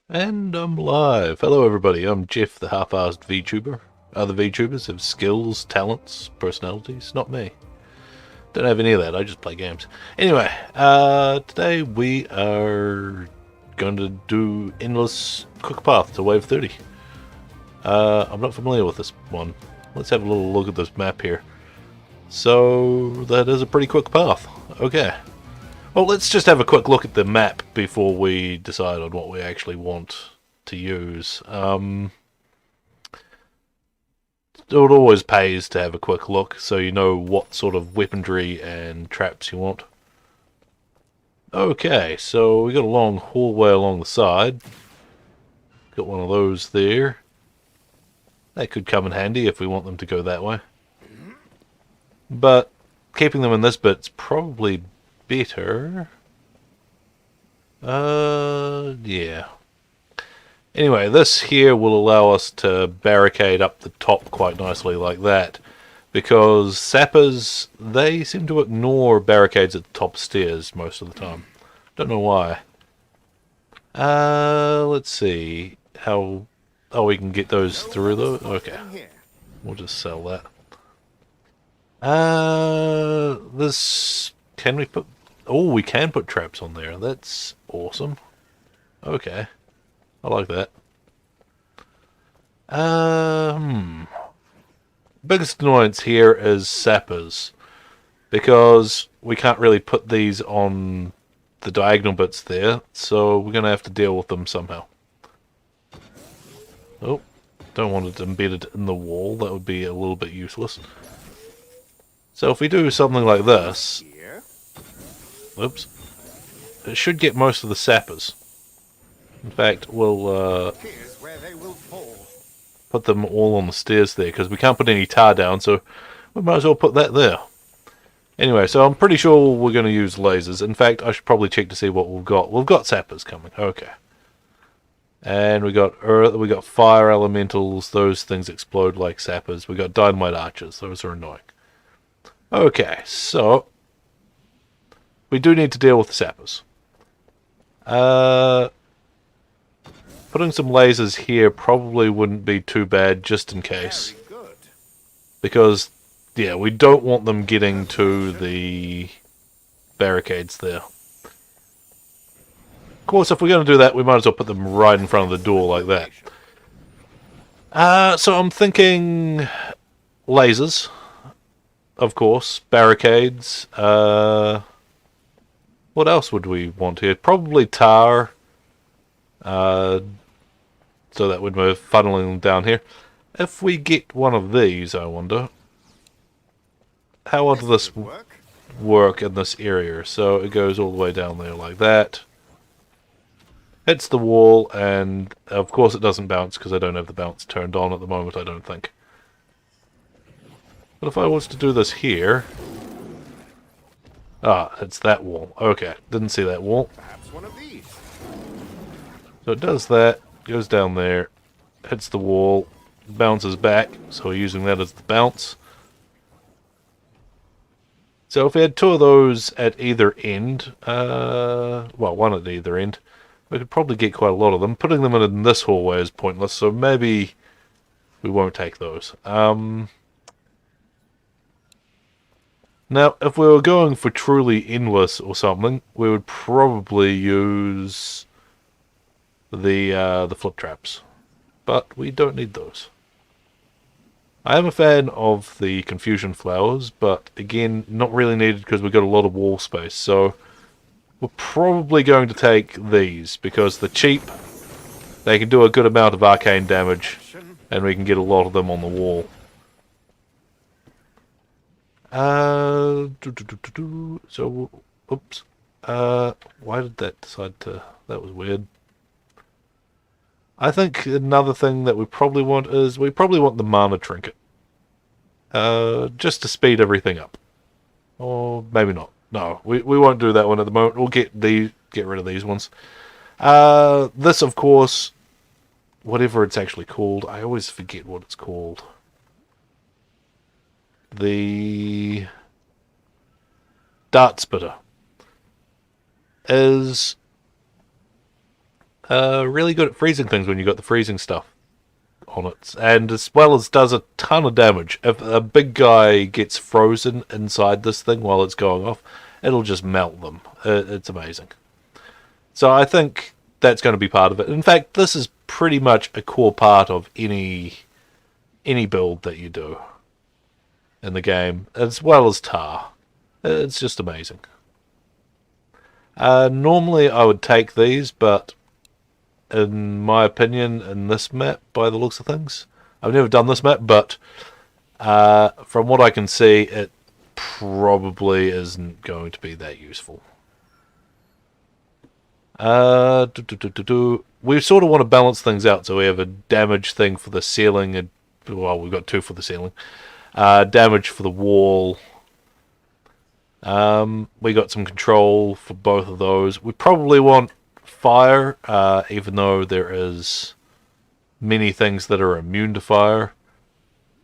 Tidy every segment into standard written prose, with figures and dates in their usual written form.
And I'm live. Hello everybody, I'm Jeff, the half-assed VTuber. Other VTubers have skills, talents, personalities, not me. Don't have any of that, I just play games. Anyway, today we are going to do Endless Quick Path to Wave 30. I'm not familiar with this one. Let's have a little look at this map here. So, that is a pretty quick path. Okay. Well, let's just have a quick look at the map before we decide on what we actually want to use. It always pays to have a quick look so you know what sort of weaponry and traps you want. Okay, so we got a long hallway along the side. Got one of those there. That could come in handy if we want them to go that way. But keeping them in this bit's probably better. Yeah. Anyway, this here will allow us to barricade up the top quite nicely like that. Because sappers, they seem to ignore barricades at the top stairs most of the time. Don't know why. Let's see. How... Oh, we can get those through though? Okay. We'll just sell that. This... Can we put... Oh, we can put traps on there. That's awesome. Okay. I like that. Biggest annoyance here is sappers. Because we can't really put these on the diagonal bits there, so we're going to have to deal with them somehow. Oh, don't want it embedded in the wall, that would be a little bit useless. So if we do something like this, oops, it should get most of the sappers. In fact, we'll put them all on the stairs there, because we can't put any tar down, so we might as well put that there. Anyway, so I'm pretty sure we're going to use lasers. In fact, I should probably check to see what we've got. We've got sappers coming. Okay. And we got earth, we got fire elementals. Those things explode like sappers. We got dynamite archers. Those are annoying. Okay, so we do need to deal with the sappers. Putting some lasers here probably wouldn't be too bad, just in case. Because, yeah, we don't want them getting to the barricades there. Of course, if we're going to do that, we might as well put them right in front of the door like that. So I'm thinking lasers, of course, barricades. What else would we want here? Probably tar. So that when we're funneling them down here. If we get one of these, I wonder, how would this work in this area? So it goes all the way down there like that. Hits the wall, and of course it doesn't bounce because I don't have the bounce turned on at the moment, I don't think. But if I was to do this here... Ah, it's that wall. Okay, didn't see that wall. Perhaps one of these. So it does that, goes down there, hits the wall, bounces back, so we're using that as the bounce. So if we had two of those at either end, well, one at either end, we could probably get quite a lot of them. Putting them in this hallway is pointless, so maybe we won't take those. Now, if we were going for truly endless or something, we would probably use the flip traps. But we don't need those. I am a fan of the confusion flowers, but again, not really needed because we've got a lot of wall space, so we're probably going to take these, because they're cheap, they can do a good amount of arcane damage, and we can get a lot of them on the wall. So, oops. Why did that decide to... That was weird. I think another thing that we probably want is, we probably want the mana trinket. Just to speed everything up. Or maybe not. No, we won't do that one at the moment. We'll get rid of these ones. This, of course, whatever it's actually called, I always forget what it's called. The dart spitter is Really good at freezing things when you got the freezing stuff on it, and as well as does a ton of damage. If a big guy gets frozen inside this thing while it's going off, it'll just melt them. It's amazing. So I think that's going to be part of it. In fact, this is pretty much a core part of any build that you do in the game, as well as tar. It's just amazing. Normally I would take these, but in my opinion, in this map, by the looks of things, I've never done this map, but from what I can see, it probably isn't going to be that useful. We sort of want to balance things out, so we have a damage thing for the ceiling, and well, we've got two for the ceiling. Damage for the wall. We got some control for both of those. We probably want fire, even though there is many things that are immune to fire.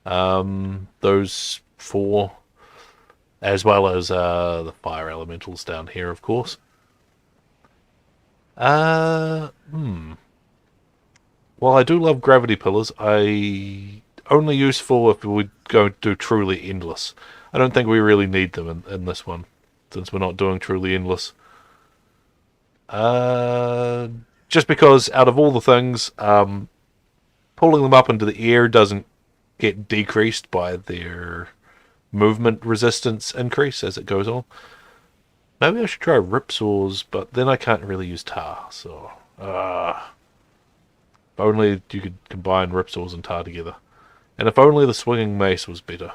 Those four, as well as the fire elementals down here, of course. Well, I do love gravity pillars. Only useful if we're going to do truly endless. I don't think we really need them in this one, since we're not doing truly endless. Just because out of all the things, pulling them up into the air doesn't get decreased by their movement resistance increase as it goes on. Maybe I should try ripsaws, but then I can't really use tar, so... if only you could combine ripsaws and tar together. And if only the swinging mace was better.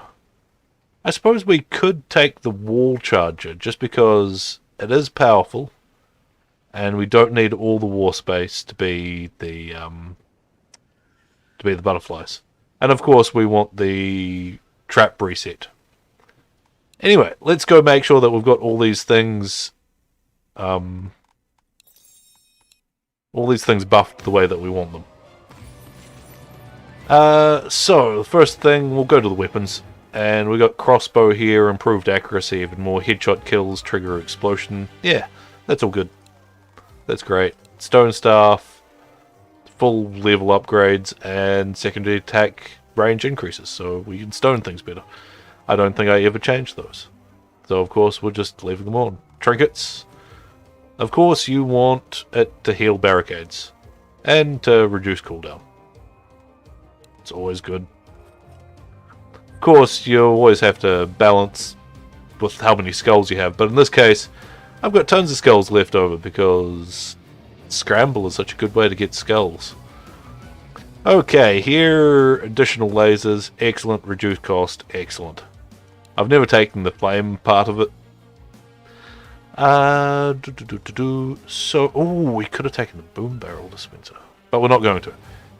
I suppose we could take the wall charger, just because it is powerful, and we don't need all the war space to be the butterflies. And of course we want the trap reset. Anyway, let's go make sure that we've got all these things buffed the way that we want them. So, the first thing, we'll go to the weapons. And we got crossbow here, improved accuracy, even more headshot kills, trigger explosion. Yeah, that's all good. That's great. Stone staff, full level upgrades, and secondary attack range increases, so we can stone things better. I don't think I ever changed those. So of course we're just leaving them on. Trinkets. Of course you want it to heal barricades. And to reduce cooldown. It's always good. Of course you always have to balance with how many skulls you have. But in this case, I've got tons of skulls left over because scramble is such a good way to get skulls. Okay, here additional lasers. Excellent. Reduced cost. Excellent. I've never taken the flame part of it. So, oh, we could have taken the boom barrel dispenser, but we're not going to.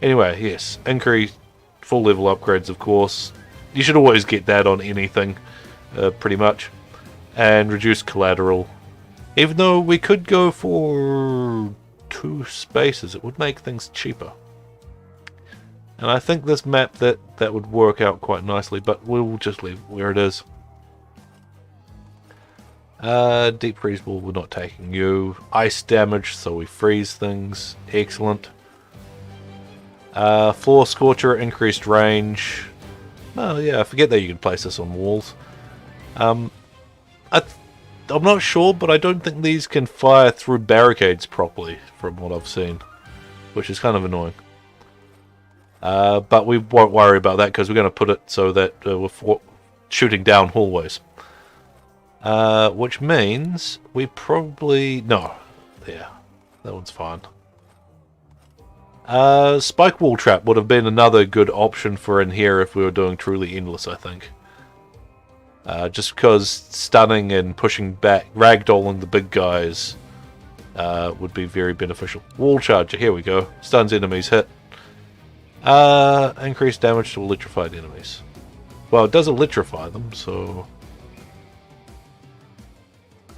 Anyway, yes, increase full level upgrades, of course. You should always get that on anything, pretty much. And reduce collateral. Even though we could go for 2 spaces, it would make things cheaper. And I think this map that would work out quite nicely, but we'll just leave it where it is. Deep freeze ball, we're not taking you. Ice damage, so we freeze things. Excellent. Floor Scorcher, increased range. Oh yeah, I forget that you can place this on walls. I'm not sure, but I don't think these can fire through barricades properly, from what I've seen. Which is kind of annoying. But we won't worry about that because we're going to put it so that we're shooting down hallways. Which means we probably... No. Yeah, that one's fine. Spike wall trap would have been another good option for in here if we were doing truly endless, I think. Just because stunning and pushing back, ragdolling the big guys would be very beneficial. Wall charger, here we go. Stuns enemies hit. Increased damage to electrified enemies. Well, it does electrify them, so...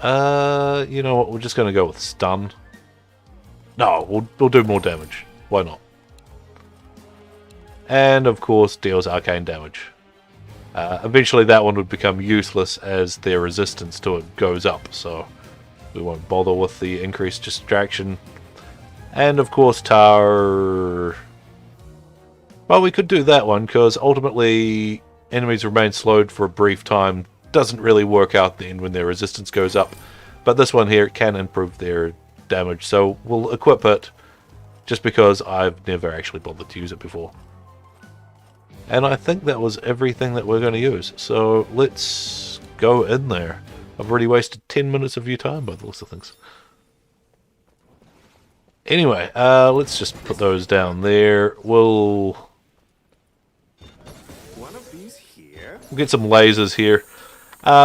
you know what, we're just going to go with stun. No, we'll do more damage. Why not? And, of course, deals arcane damage. Eventually that one would become useless as their resistance to it goes up, so we won't bother with the increased distraction. And of course tar... Well, we could do that one, because ultimately enemies remain slowed for a brief time. Doesn't really work out then when their resistance goes up. But this one here can improve their damage, so we'll equip it just because I've never actually bothered to use it before. And I think that was everything that we're going to use, so let's go in there. I've already wasted 10 minutes of your time by the looks of things. Anyway, let's just put those down there. We'll get some lasers here.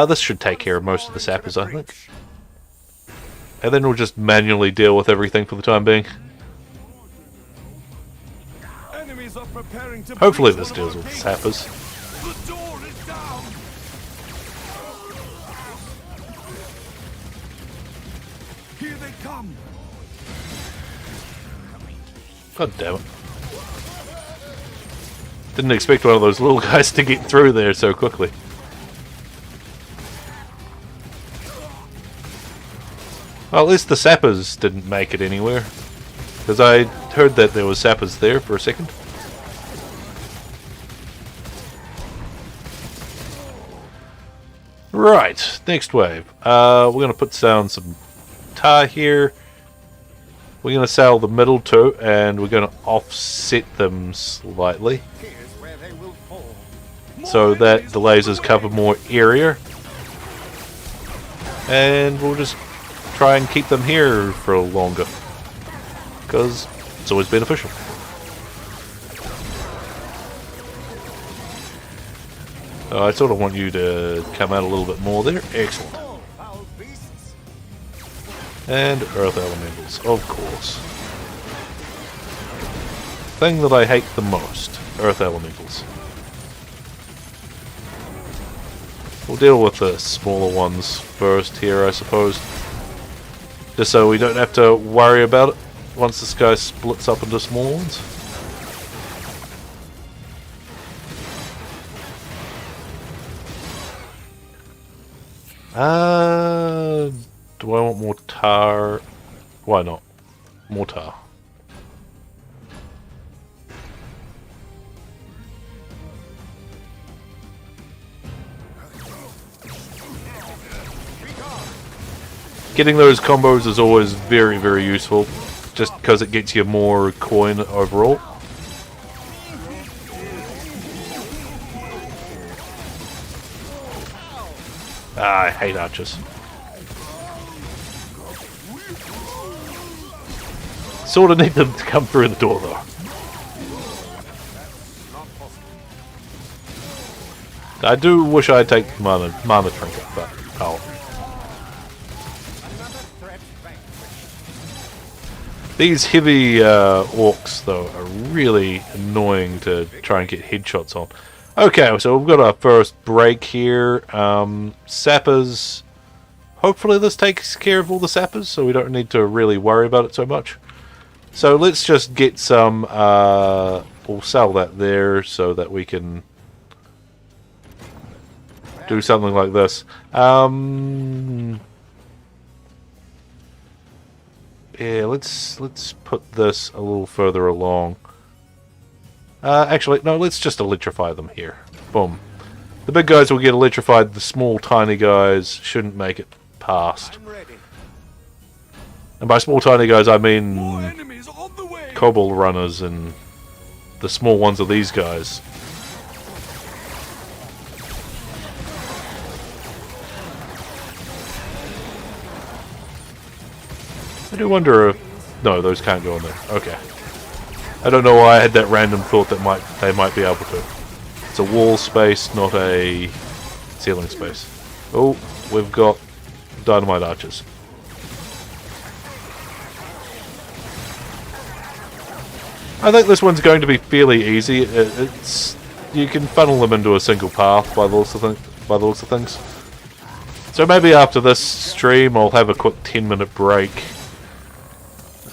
This should take care of most of the sappers, I think. And then we'll just manually deal with everything for the time being. Hopefully this deals with sappers. The door is down. Here they come. God damn it. Didn't expect one of those little guys to get through there so quickly. Well, at least the sappers didn't make it anywhere. Because I heard that there was sappers there for a second. Right, next wave. We're going to put down some tar here. We're going to sail the middle two, and we're going to offset them slightly. So that the lasers cover more area. And we'll just try and keep them here for longer. Because it's always beneficial. I sort of want you to come out a little bit more there. Excellent. And earth elementals, of course. Thing that I hate the most. Earth elementals. We'll deal with the smaller ones first here, I suppose. Just so we don't have to worry about it once this guy splits up into small ones. Do I want more tar? Why not? More tar. Getting those combos is always very, very useful, just because it gets you more coin overall. I hate archers. Sort of need them to come through the door though. I do wish I'd take mana trinket, but oh. These heavy orcs though are really annoying to try and get headshots on. Okay, so we've got our first break here. Sappers. Hopefully this takes care of all the sappers, so we don't need to really worry about it so much. So let's just get some, we'll sell that there so that we can do something like this. Yeah, let's put this a little further along. Actually, no, let's just electrify them here. Boom. The big guys will get electrified, the small tiny guys shouldn't make it past. And by small tiny guys I mean kobold runners and the small ones are these guys. I do wonder if... No, those can't go in there. Okay. I don't know why I had that random thought that they might be able to. It's a wall space, not a ceiling space. Oh, we've got dynamite archers. I think this one's going to be fairly easy. It's you can funnel them into a single path by the looks of things. So maybe after this stream I'll have a quick 10-minute break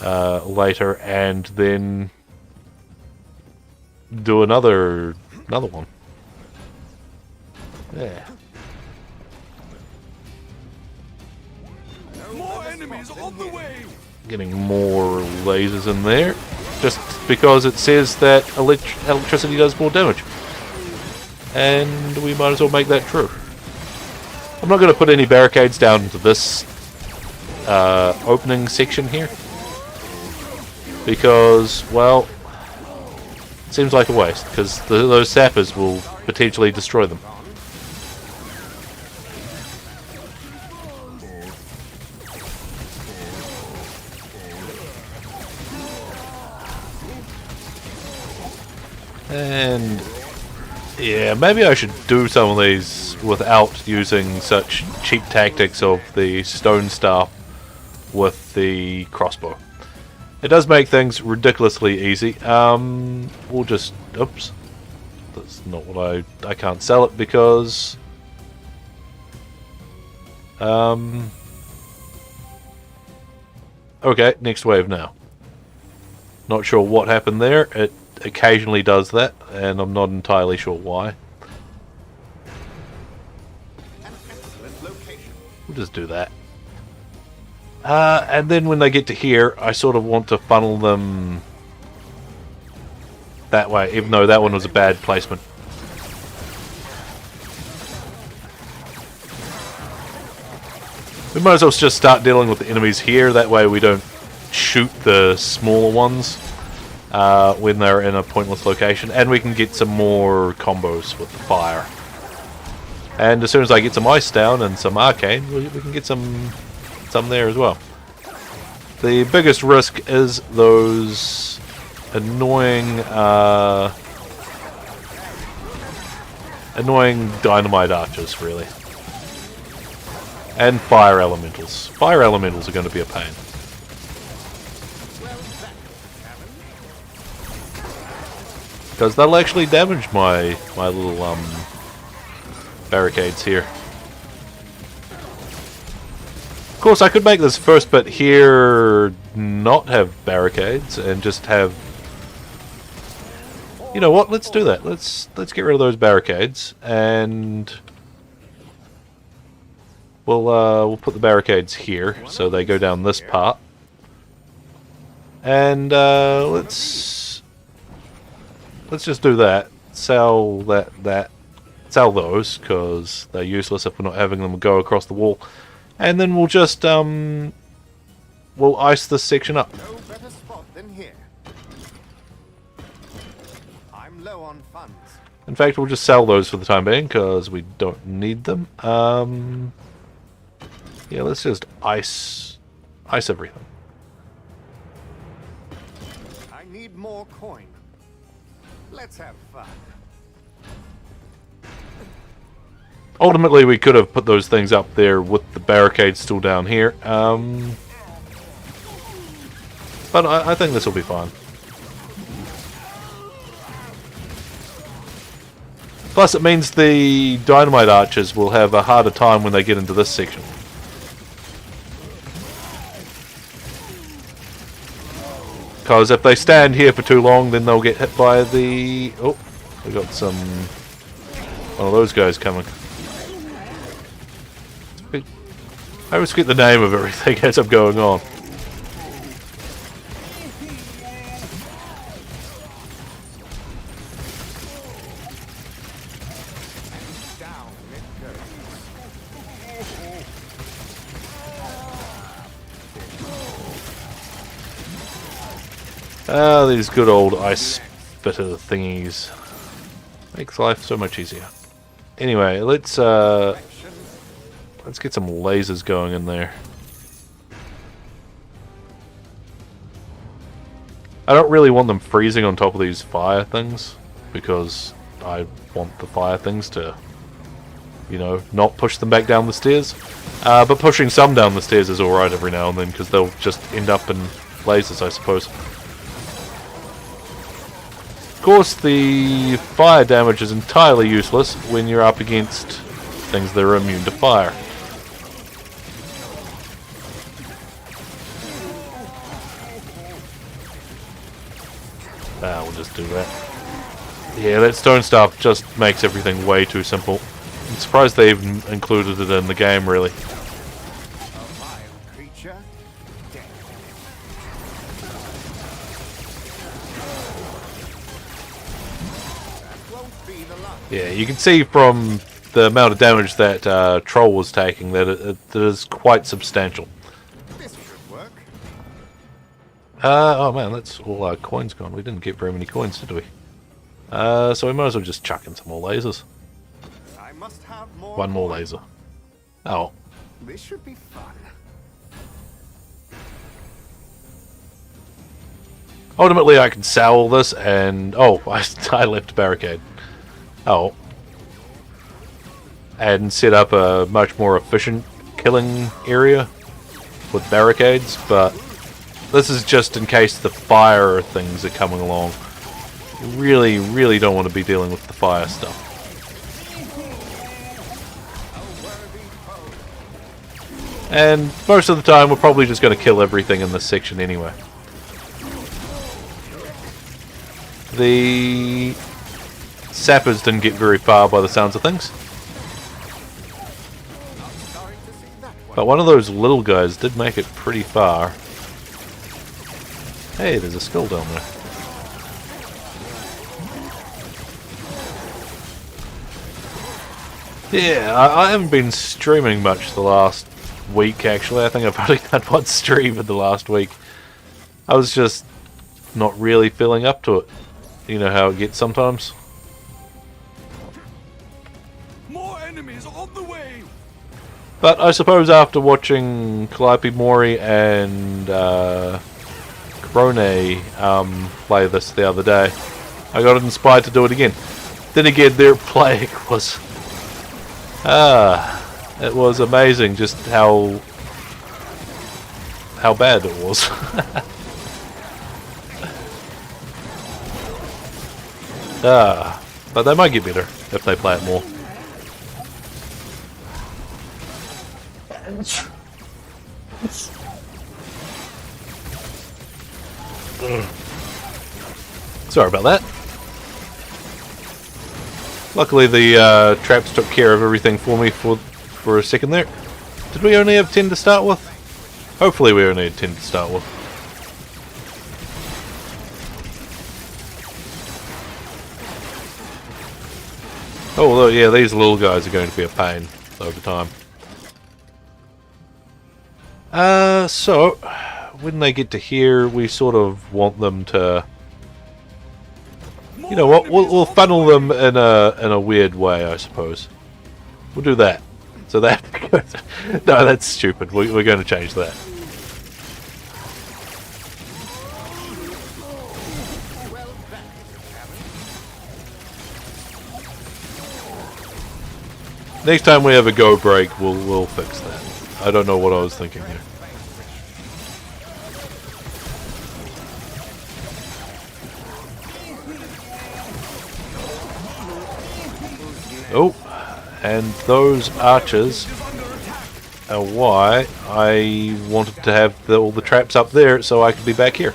later and then do another one. Yeah. More enemies on the way. Getting more lasers in there, just because it says that electricity does more damage. And we might as well make that true. I'm not going to put any barricades down into this opening section here, because, well, it seems like a waste, because those sappers will potentially destroy them. And yeah, maybe I should do some of these without using such cheap tactics of the stone staff with the crossbow. It does make things ridiculously easy. We'll just... oops. That's not what I can't sell it because... okay, next wave now. Not sure what happened there. It occasionally does that, and I'm not entirely sure why. We'll just do that. And then when they get to here, I sort of want to funnel them that way, even though that one was a bad placement. We might as well just start dealing with the enemies here, that way we don't shoot the smaller ones when they're in a pointless location, and we can get some more combos with the fire. And as soon as I get some ice down and some arcane, we can get some there as well. The biggest risk is those annoying dynamite archers, really. And fire elementals. Fire elementals are going to be a pain. Because that'll actually damage my little barricades here. Of course, I could make this first bit here not have barricades and just have... You know what? Let's do that. Let's get rid of those barricades, and we'll put the barricades here so they go down this part. And let's just do that. Sell sell those because they're useless if we're not having them go across the wall. And then we'll just we'll ice this section up. No better spot than here. I'm low on funds. In fact, we'll just sell those for the time being because we don't need them. Yeah, let's just ice everything. I need more coin. Let's have fun. Ultimately, we could have put those things up there with the barricades still down here. But I think this will be fine. Plus, it means the dynamite archers will have a harder time when they get into this section. Because if they stand here for too long, then they'll get hit by the... oh, we got one of those guys coming. I always forget the name of everything as I'm going on. Down it goes. Ah, these good old ice spitter thingies. Makes life so much easier. Anyway, let's get some lasers going in there. I don't really want them freezing on top of these fire things, because I want the fire things to, you know, not push them back down the stairs. But pushing some down the stairs is alright every now and then, because they'll just end up in lasers, I suppose. Of course, the fire damage is entirely useless when you're up against things that are immune to fire. We'll just do that. Yeah, that stone staff just makes everything way too simple. I'm surprised they even included it in the game, really. A vile creature, dead. Yeah, you can see from the amount of damage that Troll was taking that it is quite substantial. This should work. Oh man, that's all our coins gone. We didn't get very many coins, did we? So we might as well just chuck in some more lasers. I must have more. One more coin. laser. Oh. This should be fun. Ultimately, I can sell this and... Oh, I left barricade. Oh. And set up a much more efficient killing area with barricades, but this is just in case the fire things are coming along. You really, really don't want to be dealing with the fire stuff. And most of the time, we're probably just going to kill everything in this section anyway. The sappers didn't get very far by the sounds of things. But one of those little guys did make it pretty far. Hey, there's a skull down there. Yeah, I haven't been streaming much the last week, actually. I think I've only had one stream in the last week. I was just not really feeling up to it. You know how it gets sometimes. More enemies on the way. But I suppose after watching Calliope Mori and Krone play this the other day, I got inspired to do it again. Then again, their play was... it was amazing just how bad it was. But they might get better if they play it more. Sorry about that. Luckily the traps took care of everything for me for a second there. Did we only have 10 to start with? Hopefully we only had 10 to start with. Oh, well, yeah, these little guys are going to be a pain over time. So, when they get to here, we sort of want them to... You know what, we'll funnel them in a weird way, I suppose. We'll do that. So that... No, that's stupid. We're going to change that. Next time we have a go break, we'll fix that. I don't know what I was thinking here. Oh, and those archers are why I wanted to have all the traps up there so I could be back here.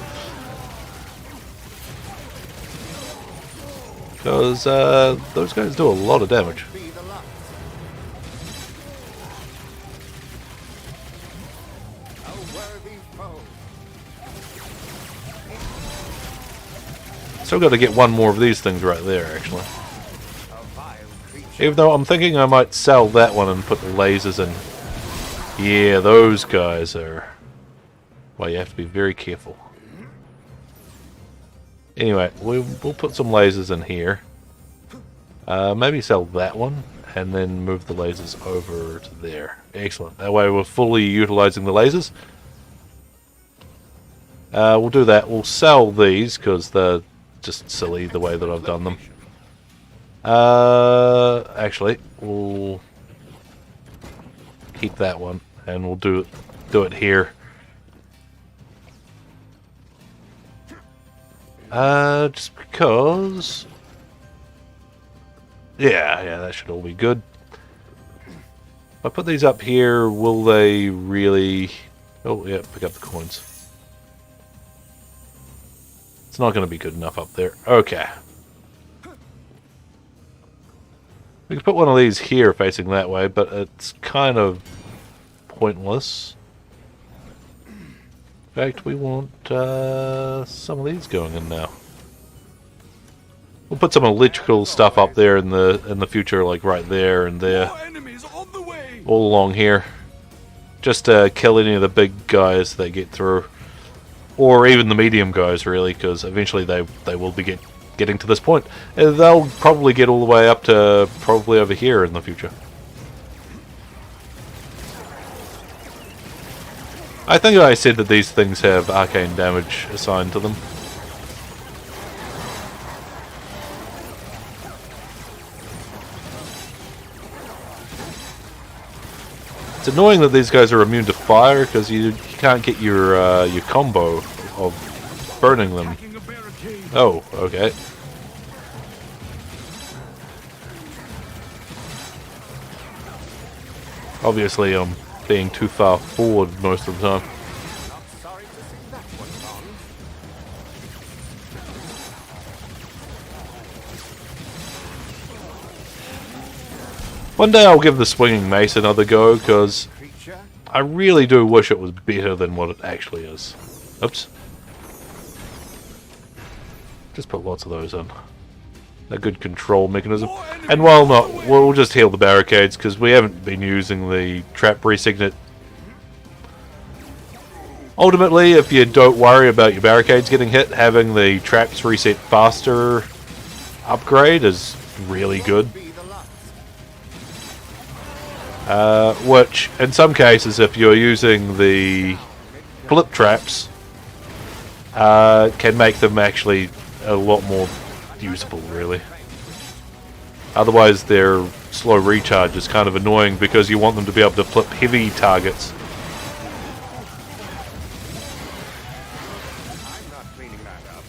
Because those guys do a lot of damage. Still got to get one more of these things right there, actually. Even though I'm thinking I might sell that one and put the lasers in. Yeah, those guys are... Well, you have to be very careful. Anyway, we'll put some lasers in here. Maybe sell that one, and then move the lasers over to there. Excellent. That way we're fully utilizing the lasers. We'll do that. We'll sell these, because they're just silly the way that I've done them. Actually, we'll keep that one, and we'll do it here. Just because... Yeah, that should all be good. If I put these up here, will they really... Oh, yeah, pick up the coins. It's not going to be good enough up there. Okay. We can put one of these here facing that way, but it's kind of pointless. In fact, we want some of these going in now. We'll put some electrical stuff up there in the future, like right there and there, More enemies on the way. all along here, just to kill any of the big guys that get through, or even the medium guys, really, because eventually they will be getting to this point. And they'll probably get all the way up to probably over here in the future. I think I said that these things have arcane damage assigned to them. It's annoying that these guys are immune to fire because you can't get your combo of burning them. Attacking a barricade. Oh, okay. Obviously, I'm being too far forward most of the time. Not sorry to see that one gone. One day I'll give the swinging mace another go because Creature, I really do wish it was better than what it actually is. Oops. Just put lots of those in. A good control mechanism. And while not, we'll just heal the barricades because we haven't been using the trap resignet. Ultimately, if you don't worry about your barricades getting hit, having the traps reset faster upgrade is really good. be the last. Which, in some cases, if you're using the flip traps, can make them actually a lot more usable, really. Otherwise, their slow recharge is kind of annoying because you want them to be able to flip heavy targets. I'm not cleaning that up.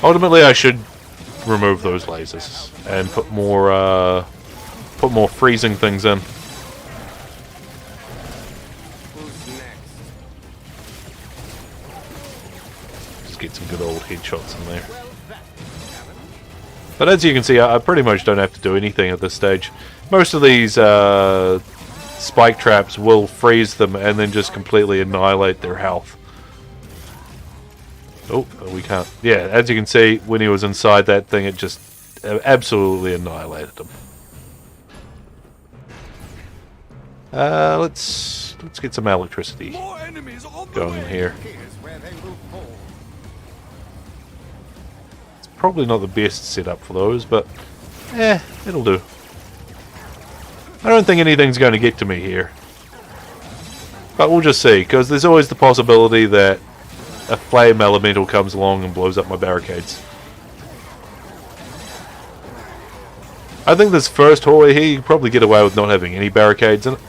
Ultimately, I should remove those lasers and put more freezing things in. Who's next? Just get some good old headshots in there. Well, that's a challenge. But as you can see, I pretty much don't have to do anything at this stage. Most of these spike traps will freeze them and then just completely annihilate their health. Oh, we can't. Yeah, as you can see, when he was inside that thing, it just absolutely annihilated him. Let's get some electricity More enemies on the going in way. here. Here's where they will fall. It's probably not the best setup for those, but it'll do. I don't think anything's going to get to me here, but we'll just see, because there's always the possibility that a flame elemental comes along and blows up my barricades. I think this first hallway here, you can probably get away with not having any barricades in it,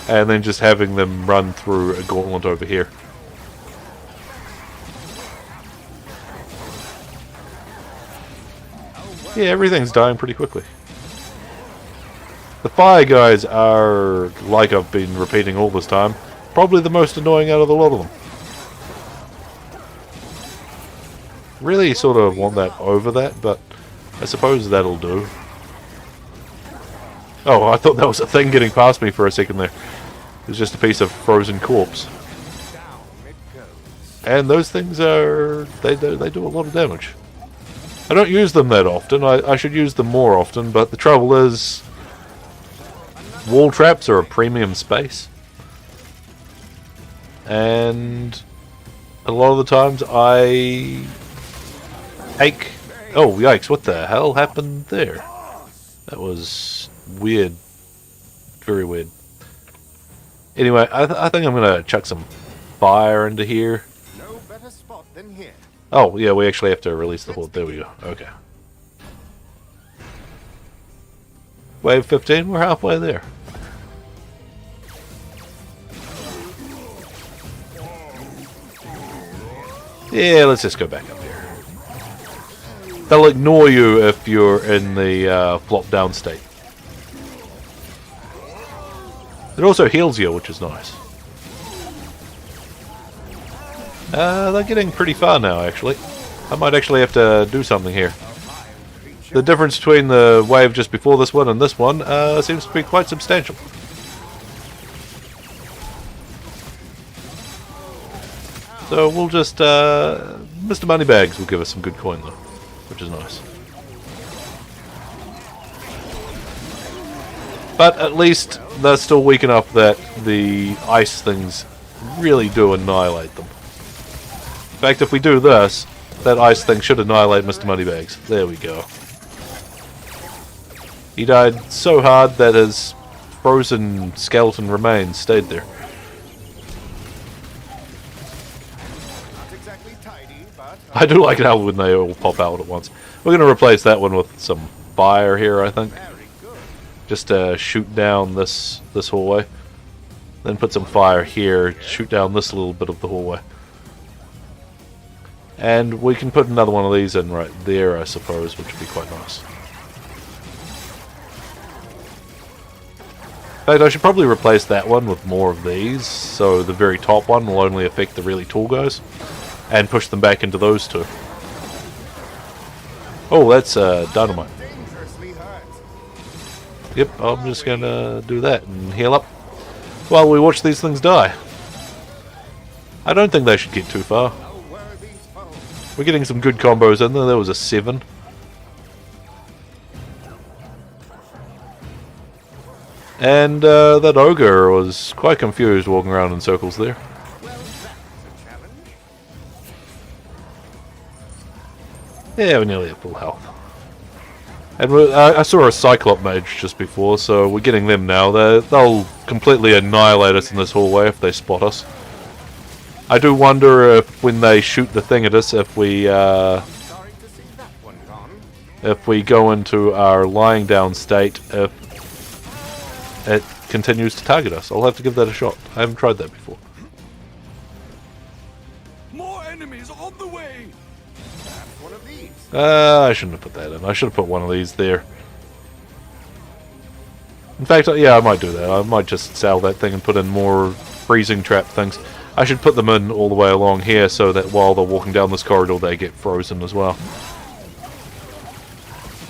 and then just having them run through a gauntlet over here. Yeah, everything's dying pretty quickly. The fire guys are, like I've been repeating all this time, probably the most annoying out of the lot of them. Really sort of want that over that, but I suppose that'll do. Oh, I thought that was a thing getting past me for a second there. It was just a piece of frozen corpse. Down it goes. And those things are... they do a lot of damage. I don't use them that often. I should use them more often, but the trouble is... wall traps are a premium space. And... a lot of the times I... ache. Oh, yikes, what the hell happened there? That was weird. Very weird. Anyway, I think I'm going to chuck some fire into here. No better spot than here. Oh, yeah, we actually have to release the horde. There we go. Okay. Wave 15, we're halfway there. Yeah, let's just go back up here. They'll ignore you if you're in the flop down state. It also heals you, which is nice. They're getting pretty far now, actually. I might actually have to do something here. The difference between the wave just before this one and this one seems to be quite substantial. So we'll just Mr. Moneybags will give us some good coin though, which is nice. But at least they're still weak enough that the ice things really do annihilate them. In fact, if we do this, that ice thing should annihilate Mr. Moneybags. There we go. He died so hard that his frozen skeleton remains stayed there. Not exactly tidy, but I do like it how when they all pop out at once. We're going to replace that one with some fire here, I think. very good. Just shoot down this hallway. Then put some fire here, shoot down this little bit of the hallway. And we can put another one of these in right there, I suppose, which would be quite nice. In fact, I should probably replace that one with more of these, so the very top one will only affect the really tall guys, and push them back into those two. Oh, that's dynamite. Dangerously hurt. Yep, I'm just gonna do that and heal up while we watch these things die. I don't think they should get too far. A worthy foe. We're getting some good combos in there. There was a 7. And that ogre was quite confused walking around in circles there. Well, that's a challenge. Yeah, we're nearly at full health. And I saw a Cyclop mage just before, so we're getting them now. They'll completely annihilate us in this hallway if they spot us. I do wonder if when they shoot the thing at us, if we Sorry to see that one gone. go into our lying down state, if it continues to target us. I'll have to give that a shot. I haven't tried that before. More enemies on the way. Perhaps one of these. I shouldn't have put that in. I should have put one of these there. In fact, yeah, I might do that. I might just sell that thing and put in more freezing trap things. I should put them in all the way along here so that while they're walking down this corridor they get frozen as well.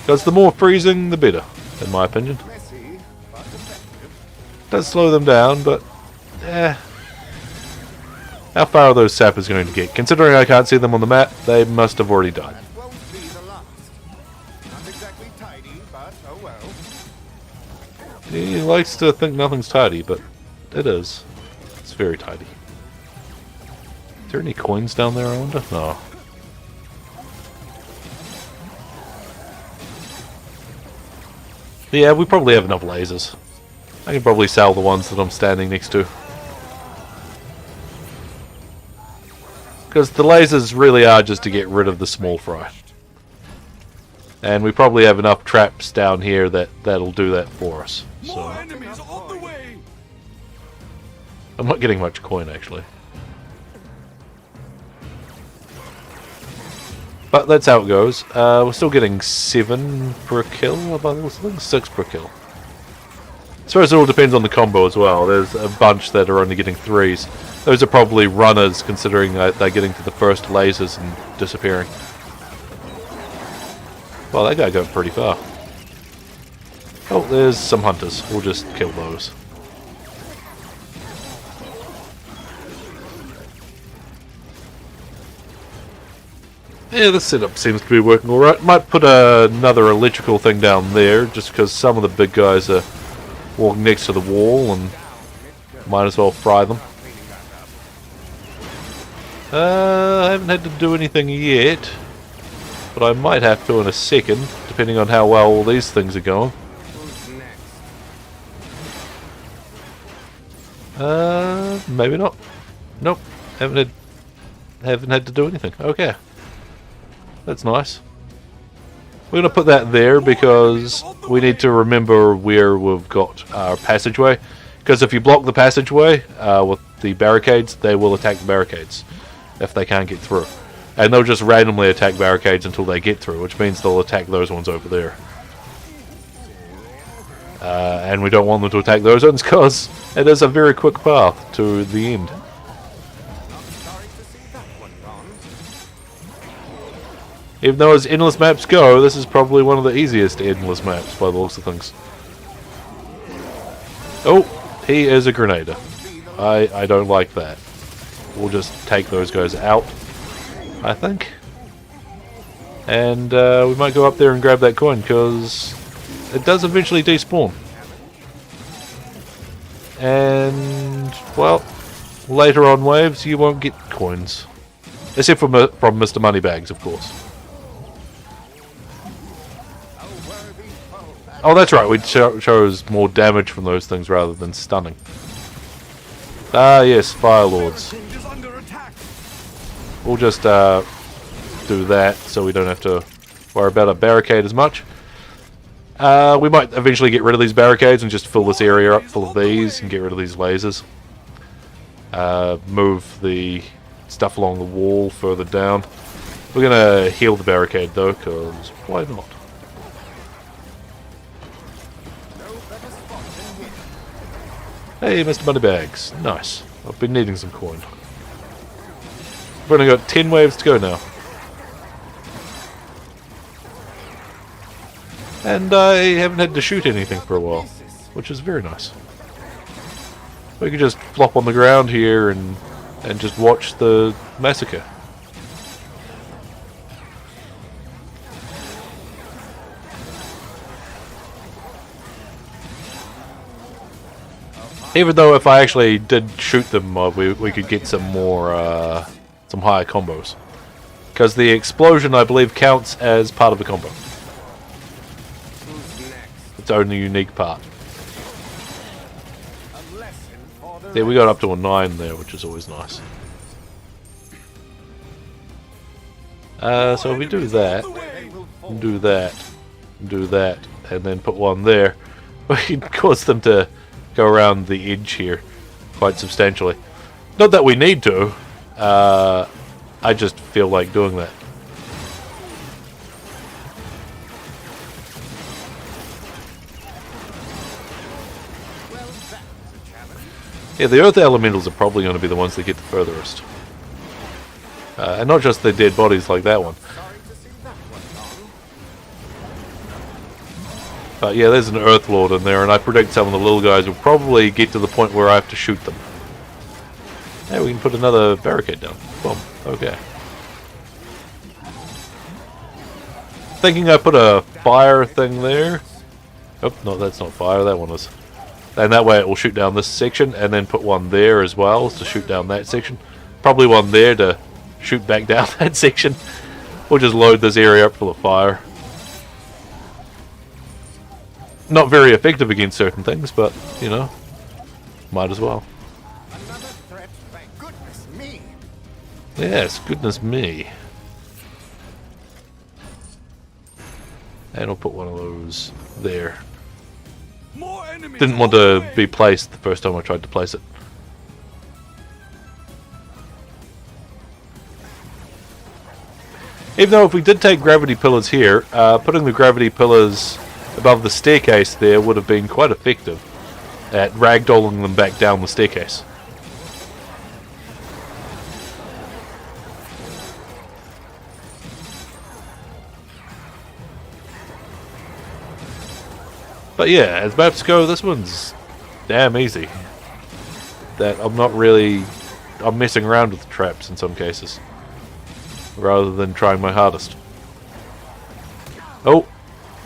Because the more freezing, the better, in my opinion. Messy, but effective. Does slow them down, but how far are those sappers going to get? Considering I can't see them on the map, they must have already died. That won't be the last. Not exactly tidy, but oh well. He likes to think nothing's tidy, but it is. It's very tidy. Is there any coins down there, I wonder? No. Yeah, we probably have enough lasers. I can probably sell the ones that I'm standing next to. Because the lasers really are just to get rid of the small fry. And we probably have enough traps down here that'll do that for us. More So enemies on the way. I'm not getting much coin actually. But that's how it goes. We're still getting 7 per kill, by those things, 6 per kill. I suppose it all depends on the combo as well. There's a bunch that are only getting 3s. Those are probably runners, considering that they're getting to the first lasers and disappearing. Well, that guy got pretty far. Oh, there's some hunters. We'll just kill those. Yeah, the setup seems to be working alright. Might put another electrical thing down there, just because some of the big guys are walking next to the wall, and might as well fry them. I haven't had to do anything yet, but I might have to in a second, depending on how well all these things are going. Who's next? Maybe not. Nope, haven't had to do anything. Okay. That's nice. We're going to put that there because we need to remember where we've got our passageway. Because if you block the passageway with the barricades, they will attack the barricades if they can't get through. And they'll just randomly attack barricades until they get through, which means they'll attack those ones over there. And we don't want them to attack those ones because it is a very quick path to the end. Sorry to see that one gone. Even though as endless maps go, this is probably one of the easiest endless maps by the looks of things. Oh, he is a grenader. I don't like that. We'll just take those guys out. I think. And we might go up there and grab that coin, because it does eventually despawn. And, well, later on waves you won't get coins. Except from Mr. Moneybags, of course. Oh, that's right, we chose more damage from those things rather than stunning. Ah, yes, Fire Lords. Is under attack. We'll just do that so we don't have to worry about a barricade as much. We might eventually get rid of these barricades and just fill this area up full of these and get rid of these lasers. Move the stuff along the wall further down. We're gonna heal the barricade though, because why not? Hey, Mr. Moneybags. Nice. I've been needing some coin. We've only got 10 waves to go now. And I haven't had to shoot anything for a while, which is very nice. We could just flop on the ground here and just watch the massacre. Even though if I actually did shoot them, we could get some more, some higher combos. Because the explosion, I believe, counts as part of the combo. Its own unique part. Yeah, we got up to a 9 there, which is always nice. So if we do that, and do that, and do that, and then put one there, we can cause them to go around the edge here quite substantially. Not that we need to, I just feel like doing that. Yeah, the Earth Elementals are probably going to be the ones that get the furthest. And not just the dead bodies like that one. But yeah, there's an Earth Lord in there, and I predict some of the little guys will probably get to the point where I have to shoot them. Hey, we can put another barricade down. Boom. Okay. Thinking I put a fire thing there. Oh, no, that's not fire, that one is. And that way it will shoot down this section, and then put one there as well to shoot down that section. Probably one there to shoot back down that section. We'll just load this area up full of fire. Not very effective against certain things, but, you know, might as well. Another threat, thank goodness me. Yes, goodness me. And I'll put one of those there. More enemies. Didn't want to be placed the first time I tried to place it. Even though if we did take gravity pillars here, putting the gravity pillars above the staircase there would have been quite effective at ragdolling them back down the staircase. But yeah, as maps go, this one's damn easy. That I'm messing around with the traps in some cases, rather than trying my hardest. Oh,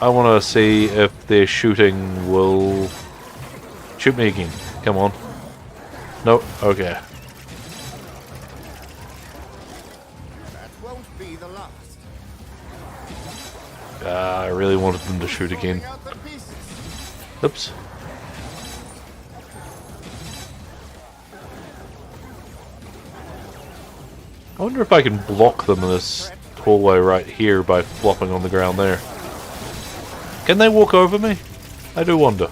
I want to see if their shooting will shoot me again. Come on. No, okay. That won't be the last. I really wanted them to shoot again. Out the pieces. Oops. I wonder if I can block them in this hallway right here by flopping on the ground there. Can they walk over me? I do wonder.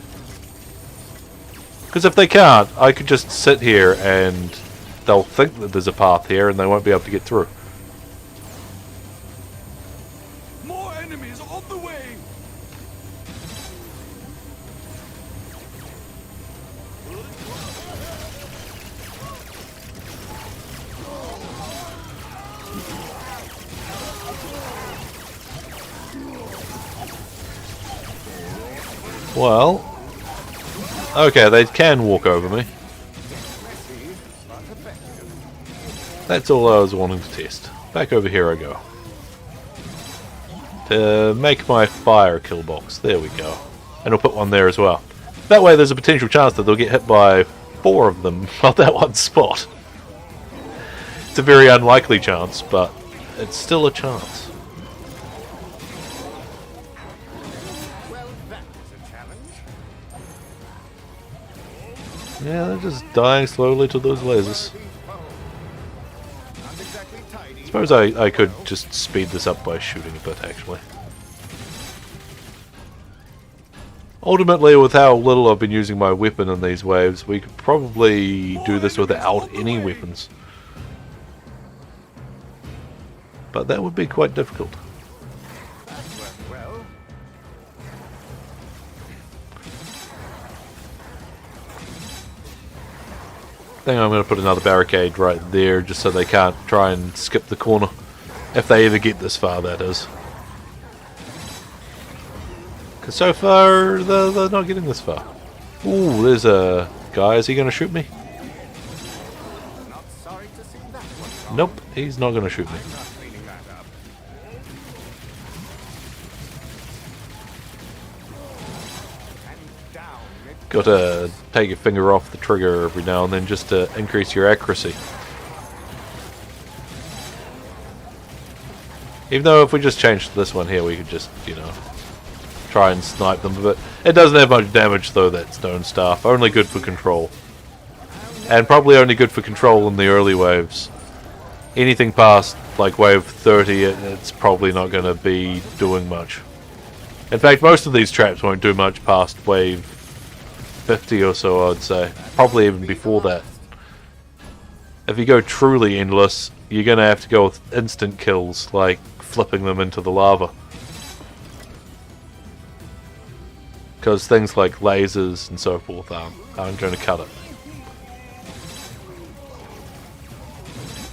Because if they can't, I could just sit here and they'll think that there's a path here and they won't be able to get through. More enemies on the way. Well, okay, they can walk over me. That's all I was wanting to test. back over here I go. To make my fire kill box. There we go. And I'll put one there as well. That way there's a potential chance that they'll get hit by 4 of them on that one spot. It's a very unlikely chance, but it's still a chance. Well, that was a challenge. Yeah, they're just dying slowly to those lasers. Not exactly tidy. Suppose I could just speed this up by shooting a bit, actually. Ultimately, with how little I've been using my weapon in these waves, we could probably do this without any weapons. But that would be quite difficult. That worked well. I think I'm going to put another barricade right there, just so they can't try and skip the corner. If they ever get this far, that is. Because so far, they're not getting this far. Ooh, there's a guy. Is he going to shoot me? Not sorry to see that one. Nope, he's not going to shoot me. Not cleaning that up. And down it Got to take your finger off the trigger every now and then just to increase your accuracy. Even though if we just changed this one here, we could just, you know, try and snipe them a bit. It doesn't have much damage though, that stone staff. Only good for control. And probably only good for control in the early waves. Anything past like wave 30, it's probably not going to be doing much. In fact, most of these traps won't do much past wave 50 or so, I'd say. Probably even before that. If you go truly endless, you're going to have to go with instant kills, like flipping them into the lava. Because things like lasers and so forth aren't going to cut it.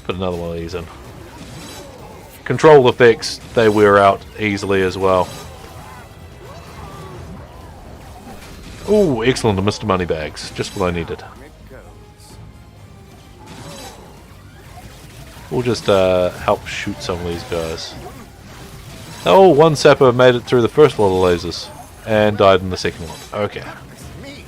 Put another one of these in. Control effects, they wear out easily as well. Ooh, excellent, Mr. Moneybags. Just what I needed. goes. We'll just help shoot some of these guys. Oh, one sapper made it through the first one of the lasers. And died in the second one. Okay. It's me.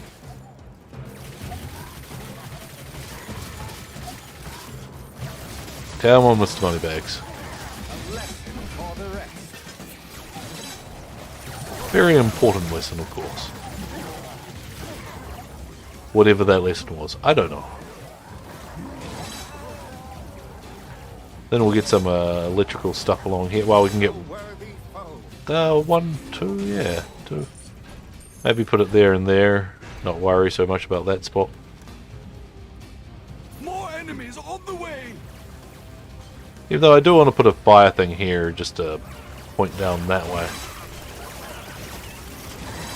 Come on, Mr. Moneybags. A lesson for the rest. Very important lesson, of course. Whatever that lesson was. I don't know. Then we'll get some electrical stuff along here. Well, we can get Worthy foe. 1, 2, yeah. 2. Maybe put it there and there. Not worry so much about that spot. More enemies on the way. Even though I do want to put a fire thing here just to point down that way.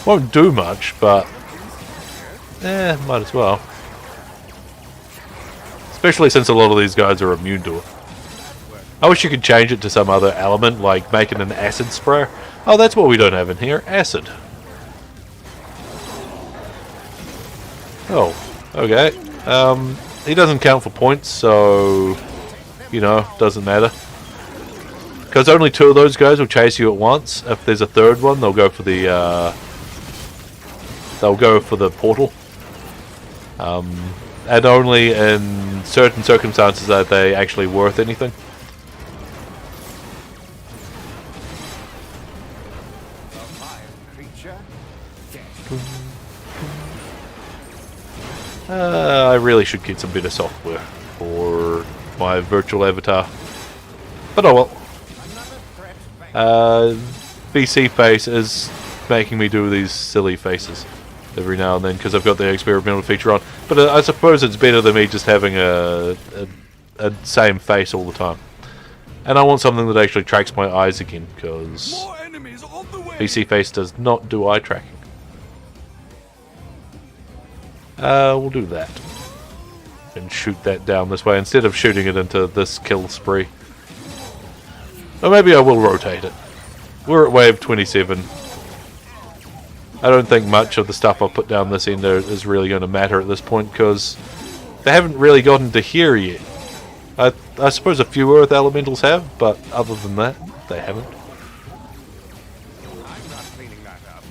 Won't do much, but might as well. Especially since a lot of these guys are immune to it. I wish you could change it to some other element, like making an acid sprayer. Oh, that's what we don't have in here. Acid. Oh, okay. He doesn't count for points, so, you know, doesn't matter. Because only 2 of those guys will chase you at once. If there's a third one, they'll go for the portal. And only in certain circumstances are they actually worth anything. A vile creature. Dead. I really should get some better software for my virtual avatar. But oh well. Another threat. VC face is making me do these silly faces every now and then because I've got the experimental feature on. But I suppose it's better than me just having a same face all the time. And I want something that actually tracks my eyes again because More enemies on the way. VC face does not do eye tracking. We'll do that. And shoot that down this way instead of shooting it into this kill spree. Or maybe I will rotate it. We're at wave 27. I don't think much of the stuff I'll put down this end is really going to matter at this point because they haven't really gotten to here yet. I suppose a few Earth Elementals have, but other than that, they haven't. I'm not cleaning that up.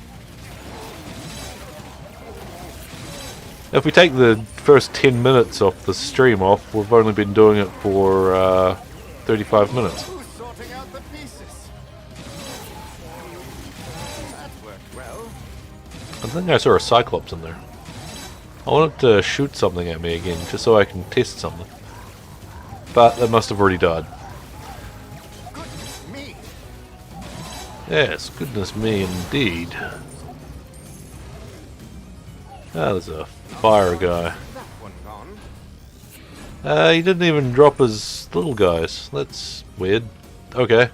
If we take the first 10 minutes off the stream off, we've only been doing it for 35 minutes. Who's sorting out the pieces? That worked well. I think I saw a Cyclops in there. I wanted to shoot something at me again, just so I can test something. But that must have already died. Goodness me! Yes, goodness me indeed. Ah, there's a fire guy. That one gone. He didn't even drop his little guys. That's weird. Okay.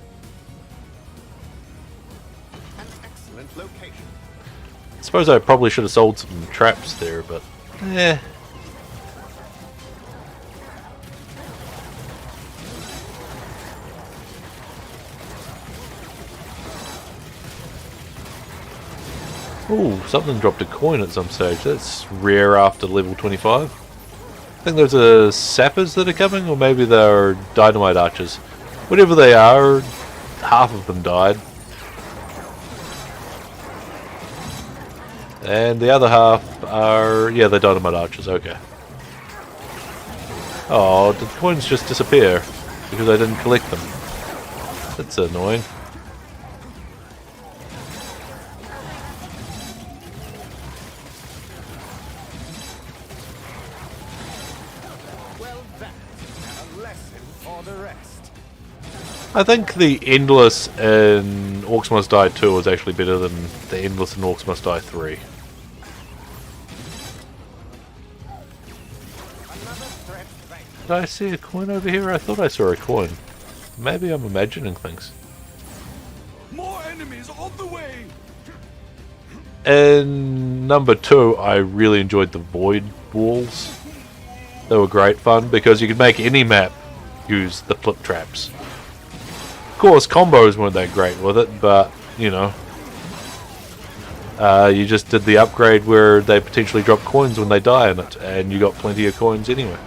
An excellent location. I suppose I probably should have sold some traps there, but eh. Ooh, something dropped a coin at some stage. That's rare after level 25. I think those are sappers that are coming, or maybe they're dynamite archers. Whatever they are, half of them died. And the other half are, yeah, they're dynamite archers, okay. Oh, did the coins just disappear because I didn't collect them? That's annoying. Well, that's a lesson for the rest. I think the Endless in Orcs Must Die 2 was actually better than the Endless in Orcs Must Die 3. Another threat bank. Did I see a coin over here? I thought I saw a coin. Maybe I'm imagining things. More enemies on the way! In number 2, I really enjoyed the Void Walls. They were great fun because you could make any map use the flip traps. Of course, combos weren't that great with it, but, you know, you just did the upgrade where they potentially drop coins when they die in it, and you got plenty of coins anyway.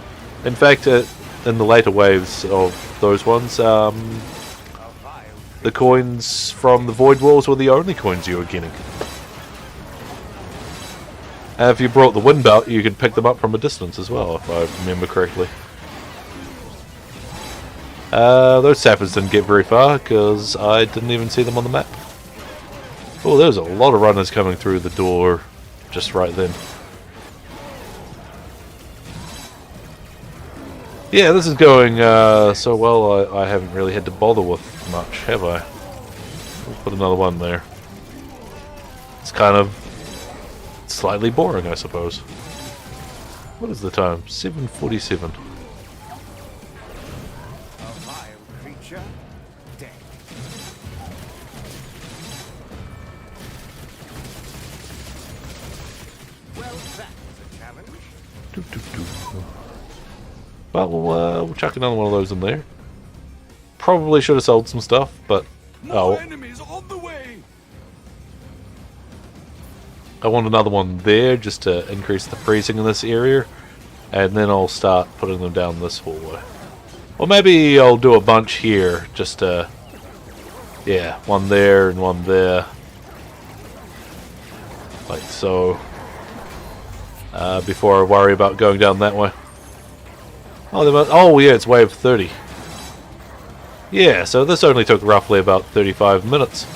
In fact, in the later waves of those ones, the coins from the Void Walls were the only coins you were getting. And if you brought the Wind Belt, you could pick them up from a distance as well, if I remember correctly. Those sappers didn't get very far, because I didn't even see them on the map. Oh, there's a lot of runners coming through the door just right then. Yeah, this is going so well, I haven't really had to bother with much, have I? We'll put another one there. It's kind of slightly boring, I suppose. What is the time? 7:47. A vile creature, dead. Well, that was a challenge. Well, we'll chuck another one of those in there. Probably should have sold some stuff, but More enemies on the way! I want another one there just to increase the freezing in this area, and then I'll start putting them down this hallway. Or maybe I'll do a bunch here, just to, yeah, one there and one there, like so, before I worry about going down that way. Oh yeah, it's wave 30. Yeah, so this only took roughly about 35 minutes.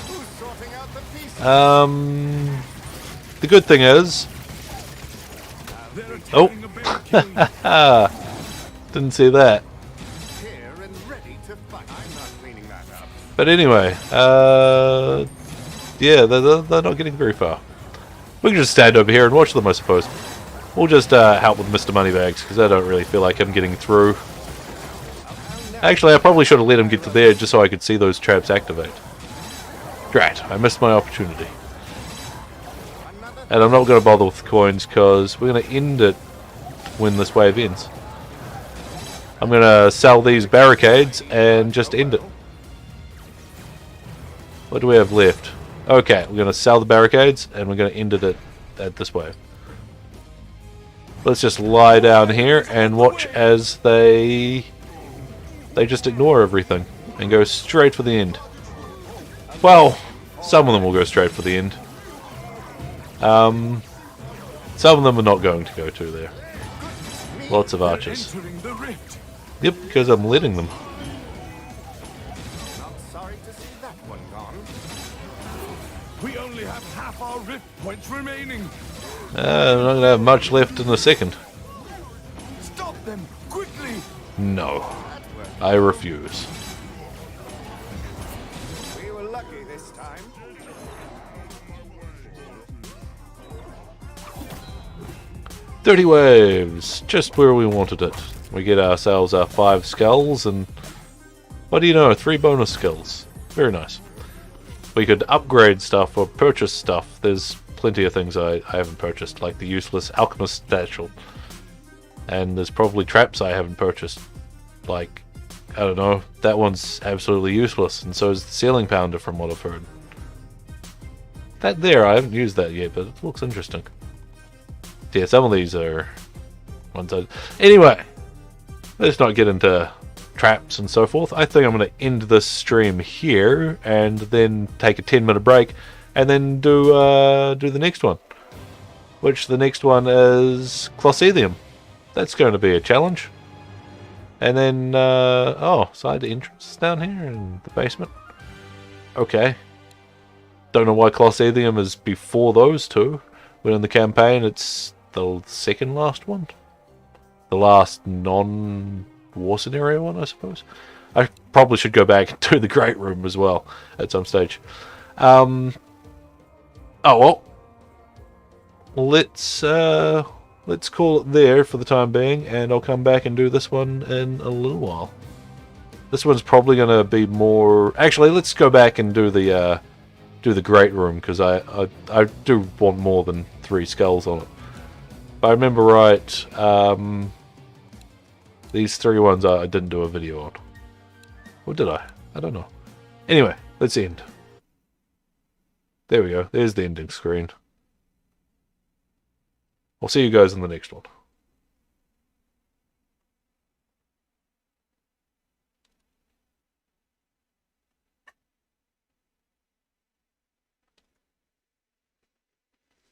Who's sorting out the pieces? The good thing is, They're oh, attacking the barricade! didn't see that. Here and ready to fight. I'm not cleaning that up. But anyway, yeah, they're not getting very far. We can just stand over here and watch them, I suppose. We'll just help with Mr. Moneybags, because I don't really feel like him getting through. Actually, I probably should have let him get to there just so I could see those traps activate. Great, I missed my opportunity. And I'm not going to bother with the coins, because we're going to end it when this wave ends. I'm going to sell these barricades and just end it. What do we have left? Okay, we're going to sell the barricades and we're going to end it at this wave. Let's just lie down here and watch as they just ignore everything and go straight for the end. Well, some of them will go straight for the end. Some of them are not going to go to there. Lots of archers. Entering the rift. Yep, because I'm letting them. Not sorry to see that one gone. We only have half our rift points remaining. I'm not going to have much left in the second. Stop them quickly. No, I refuse. We were lucky this time. Dirty waves, just where we wanted it. We get ourselves our 5 skulls and what do you know, 3 bonus skills. Very nice. We could upgrade stuff or purchase stuff. There's plenty of things I haven't purchased, like the useless alchemist satchel. And there's probably traps I haven't purchased. Like, I don't know, that one's absolutely useless, and so is the ceiling pounder from what I've heard. That there, I haven't used that yet, but it looks interesting. Yeah, some of these are ones I... Anyway, let's not get into traps and so forth. I think I'm going to end this stream here, and then take a 10-minute break, and then do the next one. Which the next one is CROSSBOW. That's going to be a challenge. And then, oh, side entrance down here in the basement. Okay. Don't know why CROSSBOW is before those two. When in the campaign, it's the second last one. The last non-war scenario one, I suppose. I probably should go back and do the Great Room as well at some stage. Oh, well. Let's call it there for the time being, and I'll come back and do this one in a little while. This one's probably going to be more... Actually, let's go back and do the Great Room, because I do want more than 3 skulls on it. If I remember right, these 3 ones I didn't do a video on. Or did I? I don't know. Anyway, let's end. There we go. There's the ending screen. I'll see you guys in the next one.